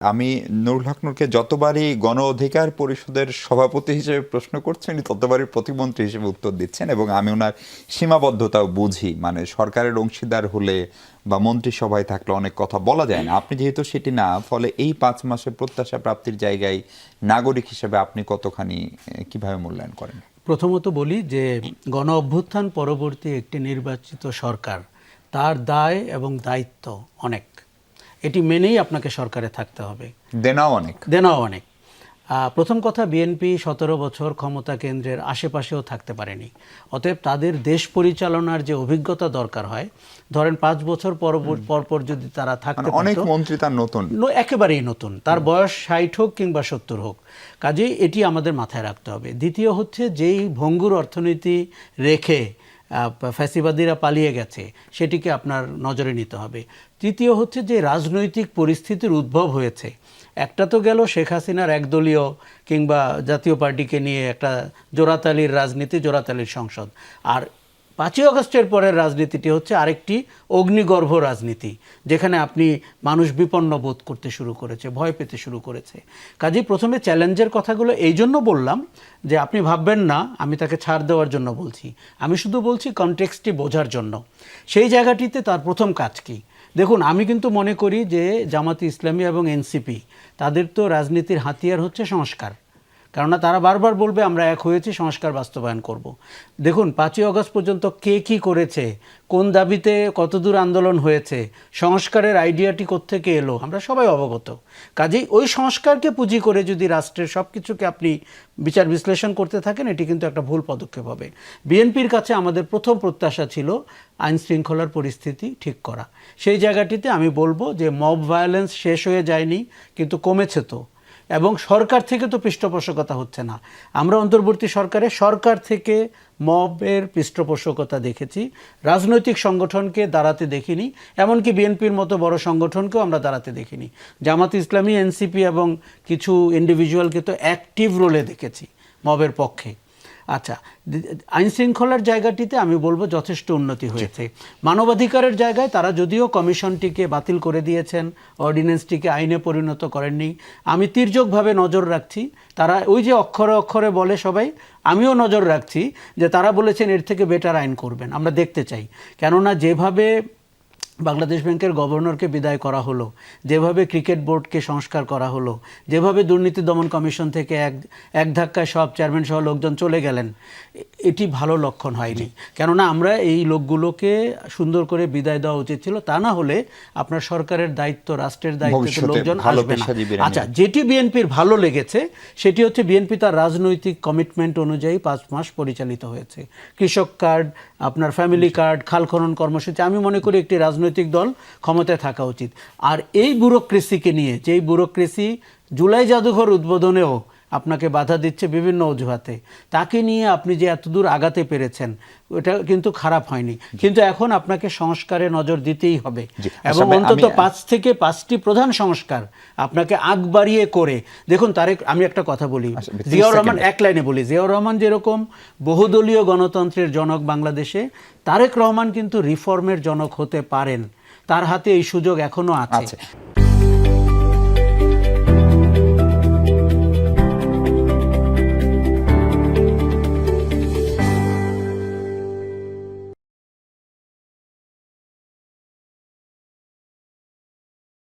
আমি নুরুল হক নূরকে যতবারই গণ অধিকার পরিষদের সভাপতি হিসেবে প্রশ্ন করছেন ততবারই প্রতিমন্ত্রী হিসেবে উত্তর দিচ্ছেন, এবং আমি ওনার সীমাবদ্ধতাও বুঝি। মানে সরকারের অংশীদার হলে বা মন্ত্রিসভায় থাকলে অনেক কথা বলা যায় না। আপনি যেহেতু সেটি না, ফলে এই 5 মাসের প্রত্যাশা প্রাপ্তির জায়গায় নাগরিক হিসেবে আপনি কতখানি কিভাবে মূল্যায়ন করেন? প্রথমত বলি যে গণ অভ্যুত্থান পরবর্তী একটি নির্বাচিত সরকার, তার দায় এবং দায়িত্ব অনেক। এটি মেনেই আপনাকে সরকারে থাকতে হবে। দেনাও অনেক। প্রথম কথা, বিএনপি 17 বছর ক্ষমতা কেন্দ্রের আশেপাশেও থাকতে পারেনি। অতএব তাদের দেশ পরিচালনার যে অভিজ্ঞতা দরকার হয়, ধরেন 5 বছর পর যদি তারা থাকতে পারত, অনেক মন্ত্রী তার নতুন, একেবারেই নতুন, তার বয়স 60 হোক কিংবা 70 হোক। কাজেই এটি আমাদের মাথায় রাখতে হবে। দ্বিতীয় হচ্ছে, যেই ভঙ্গুর অর্থনীতি রেখে ফ্যাসিবাদীরা পালিয়ে গেছে সেটিকে আপনার নজরে নিতে হবে। তৃতীয় হচ্ছে, যে রাজনৈতিক পরিস্থিতির উদ্ভব হয়েছে, একটা তো গেল শেখ হাসিনার একদলীয় কিংবা জাতীয় পার্টিকে নিয়ে একটা জোড়াতালির রাজনীতি, জোড়াতালির সংসদ। আর 5ই আগস্টের পরের রাজনীতিটি হচ্ছে আরেকটি অগ্নিগর্ভ রাজনীতি, যেখানে আপনি মানুষ বিপন্ন বোধ করতে শুরু করেছে, ভয় পেতে শুরু করেছে। কাজেই প্রথমে চ্যালেঞ্জের কথাগুলো এই জন্য বললাম যে আপনি ভাববেন না আমি তাকে ছাড় দেওয়ার জন্য বলছি, আমি শুধু বলছি কনটেক্সটটি বোঝার জন্য। সেই জায়গাটিতে তার প্রথম কাজ কি? দেখুন, আমি কিন্তু মনে করি যে জামাতে ইসলামী এবং এনসিপি, তাদের তো রাজনীতির হাতিয়ার হচ্ছে সংস্কার। কেননা তারা বারবার বলবে আমরা এক হয়েছি, সংস্কার বাস্তবায়ন করব। দেখুন, 5ই আগস্ট পর্যন্ত কে কি করেছে, কোন দাবিতে কতদূর আন্দোলন হয়েছে, সংস্কারের আইডিয়াটি কোত্থেকে এলো, আমরা সবাই অবগত। কাজেই ওই সংস্কারকে পুঁজি করে যদি রাষ্ট্রের সব কিছুকে আপনি বিচার বিশ্লেষণ করতে থাকেন, এটি কিন্তু একটা ভুল পদক্ষেপ হবে। বিএনপির কাছে আমাদের প্রথম প্রত্যাশা ছিল আইন শৃঙ্খলার পরিস্থিতি ঠিক করা। সেই জায়গাটিতে আমি বলবো যে মব ভায়োলেন্স শেষ হয়ে যায়নি, কিন্তু কমেছে তো। এবং সরকার থেকে তো পৃষ্ঠপোষকতা হচ্ছে না। আমরা অন্তর্বর্তী সরকার থেকে মবের পৃষ্ঠপোষকতা দেখেছি, রাজনৈতিক সংগঠনকে দাঁড়াতে দেখিনি, এমনকি বিএনপির মতো বড় সংগঠনকেও আমরা দাঁড়াতে দেখিনি। জামাত ইসলামী, এনসিপি এবং কিছু ইন্ডিভিজুয়ালকে তো অ্যাক্টিভ রোলে দেখেছি মবের পক্ষে। আচ্ছা, আইন শৃঙ্খলার জায়গাটিতে আমি বলবো যথেষ্ট উন্নতি হয়েছে। মানবাধিকারের জায়গায় তারা যদিও কমিশনটিকে বাতিল করে দিয়েছেন, অর্ডিন্যান্সটিকে আইনে পরিণত করেননি, আমি তির্যকভাবে নজর রাখছি। তারা ওই যে অক্ষরে অক্ষরে বলে সবাই, আমিও নজর রাখছি যে তারা বলেছেন এর থেকে বেটার আইন করবেন। আমরা দেখতে চাই, কেননা যেভাবে বাংলাদেশ ব্যাংকের গভর্নরকে বিদায় করা হলো, যেভাবে ক্রিকেট বোর্ডকে সংস্কার করা হলো, যেভাবে দুর্নীতি দমন কমিশন থেকে এক ধাক্কায় সব চেয়ারম্যান সহ লোকজন চলে গেলেন, এটি ভালো লক্ষণ হয়নি। কেননা আমরা এই লোকগুলোকে সুন্দর করে বিদায় দেওয়া উচিত ছিল। তা না হলে আপনার সরকারের দায়িত্ব, রাষ্ট্রের দায়িত্বে লোকজন আসবে না। আচ্ছা, যেটি বিএনপির ভালো লেগেছে সেটি হচ্ছে বিএনপি তার রাজনৈতিক কমিটমেন্ট অনুযায়ী 5 মাস পরিচালিত হয়েছে। কৃষক কার্ড, আপনার ফ্যামিলি কার্ড, খাল খনন কর্মসূচি, আমি মনে করি একটি রাজনৈতিক দল ক্ষমতায় থাকা উচিত। আর এই ব্যুরোক্রেসিকে নিয়ে, যেই ব্যুরোক্রেসি জুলাই জাদুঘর উদ্বোধনেও আপনাকে বাধা দিচ্ছে বিভিন্ন অজুহাতে, তাকে নিয়ে আপনি যে এতদূর আগাতে পেরেছেন, ওটা কিন্তু খারাপ হয়নি। কিন্তু এখন আপনাকে সংস্কারে নজর দিতেই হবে, এবং অন্তত 5 থেকে 5টি প্রধান সংস্কার আপনাকে আগ বাড়িয়ে করে দেখুন। তারেক, আমি একটা কথা বলি, জিয়াউর রহমান, এক লাইনে বলি, জিয়াউর রহমান যেরকম বহুদলীয় গণতন্ত্রের জনক বাংলাদেশে, তারেক রহমান কিন্তু রিফর্মের জনক হতে পারেন। তার হাতে এই সুযোগ এখনো আছে।